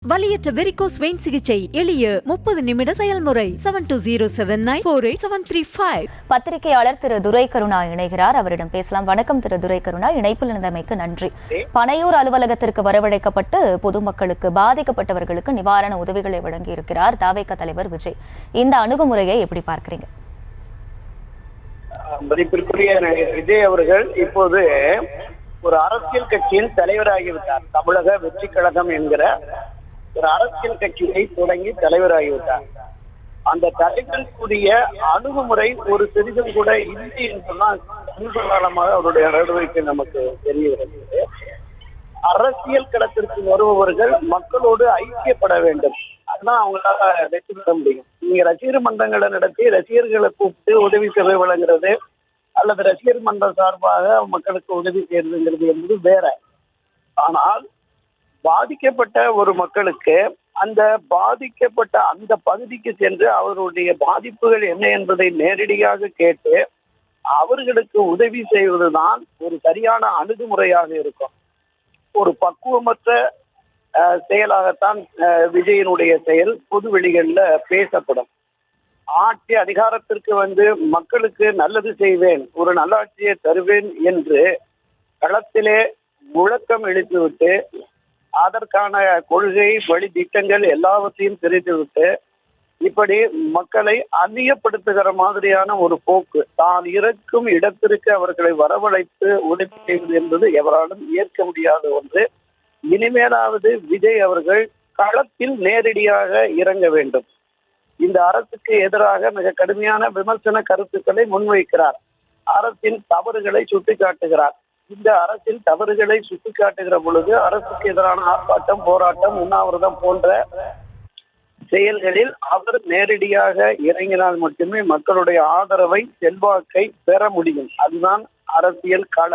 வலியற்ற varicose vein சிகிச்சை எளிய 30 நிமிட செயல்முறை 7209487335. பத்திரிகையாளர் திரு துரை கருணா இணைகிறார். அவரிடம் பேசலாம். வணக்கம் திரு துரை கருணா, இணைப்பில் இருந்தமைக்கு நன்றி. பனையூர் அலுவலகத்திற்கு வரவழைக்கப்பட்டு பொதுமக்களுக்கு பாதிக்கப்பட்டவர்களுக்கு நிவாரண உதவிகளை வழங்கி இருக்கிறார் தாவேக தலைவர் விஜய். இந்த அணுகுமுறையை எப்படி பார்க்கிறீங்க? மதிப்பிற்குரிய விஜய் அவர்கள் இப்போது ஒரு அரசியல் கட்சியின் தலைவராகிவிட்டார். தமிழக வெற்றி கழகம் என்கிற ஒரு அரசியல் கட்சியை தொடங்கி தலைவராகிவிட்டார். அந்த தலைவருக்குரிய அணுகுமுறை ஒரு சிறிதும் கூட இல்லை என்றுதான் சமீப காலமாக அவருடைய நடவடிக்கை நமக்கு தெரிகிறது. அரசியல் களத்திற்கு வருபவர்கள் மக்களோடு ஐக்கியப்பட வேண்டும். அதுதான் அவங்களால வெற்றி பெற முடியும். நீங்க ரசிகர் மன்றங்களை நடத்தி ரசிகர்களை கூப்பிட்டு உதவி சேவை வழங்குறது அல்லது ரசிகர் மன்றம் சார்பாக மக்களுக்கு உதவி செய்யறதுங்கிறது என்பது வேற. ஆனால் பாதிக்கப்பட்ட ஒரு மக்களுக்கு அந்த பாதிக்கப்பட்ட அந்த பகுதிக்கு சென்று அவருடைய பாதிப்புகள் என்ன என்பதை நேரடியாக கேட்டு அவர்களுக்கு உதவி செய்வதுதான் ஒரு சரியான அணுகுமுறையாக இருக்கும். ஒரு பக்குவமற்ற செயலாகத்தான் விஜயனுடைய செயல் பொது வெளிகளில் பேசப்படும். ஆட்சி அதிகாரத்திற்கு வந்து மக்களுக்கு நல்லது செய்வேன், ஒரு நல்லாட்சியை தருவேன் என்று களத்திலே முழக்கம் எழுப்பிவிட்டு அதற்கான கொள்கை வழி திட்டங்கள் எல்லாவற்றையும் தெரிந்துவிட்டு இப்படி மக்களை அந்நியப்படுத்துகிற மாதிரியான ஒரு போக்கு, தான் இருக்கும் இடத்திற்கு அவர்களை வரவழைத்து உதவி செய்வது என்பது எவராலும் ஏற்க முடியாத ஒன்று. இனிமேலாவது விஜய் அவர்கள் களத்தில் நேரடியாக இறங்க வேண்டும். இந்த அரசுக்கு எதிராக மிக கடுமையான விமர்சன கருத்துக்களை முன்வைக்கிறார். அரசின் தவறுகளை சுட்டிக்காட்டுகிறார். இந்த அரசின் தவறுகளை சுட்டிக்காட்டுகிற பொழுது அரசுக்கு எதிரான ஆர்ப்பாட்டம், போராட்டம், உண்ணாவிரதம் போன்ற செயல்களில் அவர் நேரடியாக இறங்கினால் மட்டுமே மக்களுடைய ஆதரவை, செல்வாக்கை பெற முடியும். அதுதான் அரசியல் கள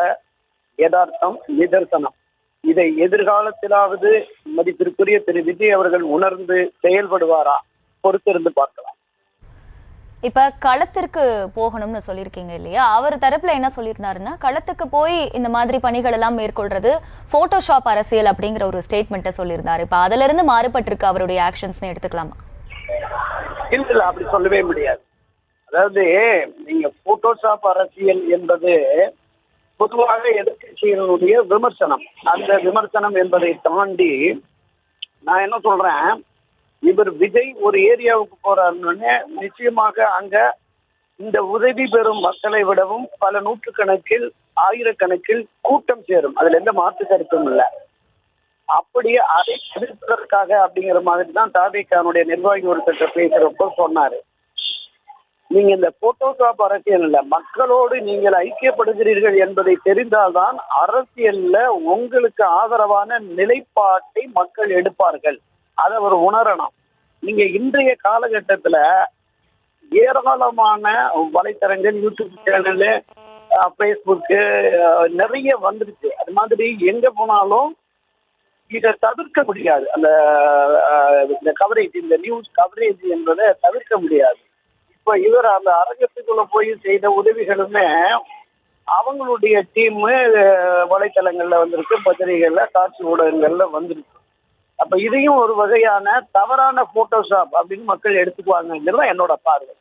யதார்த்தம், நிதர்சனம். இதை எதிர்காலத்திலாவது மதிப்பிற்குரிய திரு விஜய் அவர்கள் உணர்ந்து செயல்படுவாரா? பொறுத்திருந்து பார்க்கலாம். இப்ப களத்திற்கு போகணும்னு சொல்லியிருக்கீங்க இல்லையா? அவர் தரப்புல என்ன சொல்லியிருந்தாருன்னா, களத்துக்கு போய் இந்த மாதிரி பணிகள் எல்லாம் மேற்கொள்றது போட்டோஷாப் அரசியல் அப்படிங்கிற ஒரு ஸ்டேட்மெண்ட்டை சொல்லியிருந்தாரு. இப்ப அதுல இருந்து மாறுபட்டிருக்கு அவருடைய ஆக்ஷன்ஸ்னு எடுத்துக்கலாமா? இல்ல, அப்படி சொல்லவே முடியாது. அதாவது நீங்க போட்டோஷாப் அரசியல் என்பது பொதுவாக எதிர்கட்சியினுடைய விமர்சனம். அந்த விமர்சனம் என்பதை தாண்டி நான் என்ன சொல்றேன், இவர் விஜய் ஒரு ஏரியாவுக்கு போறாருன்னு நிச்சயமாக அங்க இந்த உதவி பெறும் மக்களை விடவும் பல நூற்றுக்கணக்கில், ஆயிரக்கணக்கில் கூட்டம் சேரும். அதுல எந்த மாற்று கருத்தும் இல்லை. அப்படியே அதை எதிர்ப்பதற்காக அப்படிங்கிற மாதிரி தான் தாவேகாவுடைய நிர்வாகி ஒருத்தர் பேசுறப்போ சொன்னாரு, நீங்க இந்த போட்டோஷாப் அரசியல் இல்ல, மக்களோடு நீங்கள் ஐக்கியப்படுகிறீர்கள் என்பதை தெரிந்தால்தான் அரசியல்ல உங்களுக்கு ஆதரவான நிலைப்பாட்டை மக்கள் எடுப்பார்கள். அதை அவர் உணரணும். நீங்க இன்றைய காலகட்டத்துல ஏராளமான வலைத்தளங்கள், யூடியூப் சேனலு, ஃபேஸ்புக்கு நிறைய வந்துருச்சு. அது மாதிரி எங்க போனாலும் இதை தவிர்க்க முடியாது. அந்த கவரேஜ், இந்த நியூஸ் கவரேஜ் என்பதை தவிர்க்க முடியாது. இப்ப இவர் அந்த அரங்கத்துக்குள்ள போய் செய்த உதவிகளுமே அவங்களுடைய டீம் வலைத்தளங்கள்ல வந்திருக்கு, பத்திரிகைகள்ல, காட்சி ஊடகங்கள்ல வந்திருக்கு. அப்ப இதையும் ஒரு வகையான தவறான போட்டோஷாப் அப்படின்னு மக்கள் எடுத்துக்குவாங்கிறது என்னோட பார்வை.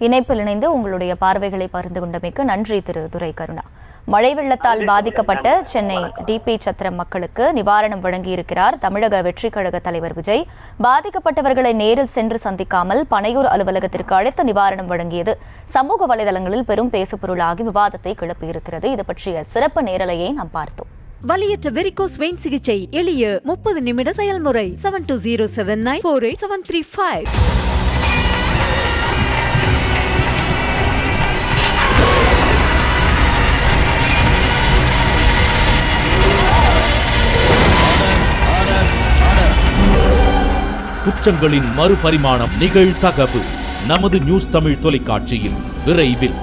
இணைப்பில் இணைந்து உங்களுடைய பார்வைகளை பகிர்ந்து கொண்டமைக்கு நன்றி திரு துரை கருணா. மழை வெள்ளத்தால் பாதிக்கப்பட்ட சென்னை டிபி சத்திரம் மக்களுக்கு நிவாரணம் வழங்கியிருக்கிறார் தமிழக வெற்றி கழக தலைவர் விஜய். பாதிக்கப்பட்டவர்களை நேரில் சென்று சந்திக்காமல் பனையூர் அலுவலகத்திற்கு அழைத்து நிவாரணம் வழங்கியது சமூக வலைதளங்களில் பெரும் பேசுபொருளாகி விவாதத்தை கிளப்பியிருக்கிறது. இது பற்றிய சிறப்பு நேரலையை நாம் பார்த்தோம். வலியற்ற வெரிகோஸ் வெயின் சிகிச்சை எளிய 30 நிமிட செயல்முறை 7209487335. குற்றங்களின் மறுபரிமாணம் நிகழ்தகவு நமது நியூஸ் தமிழ் தொலைக்காட்சியில் விரைவில்.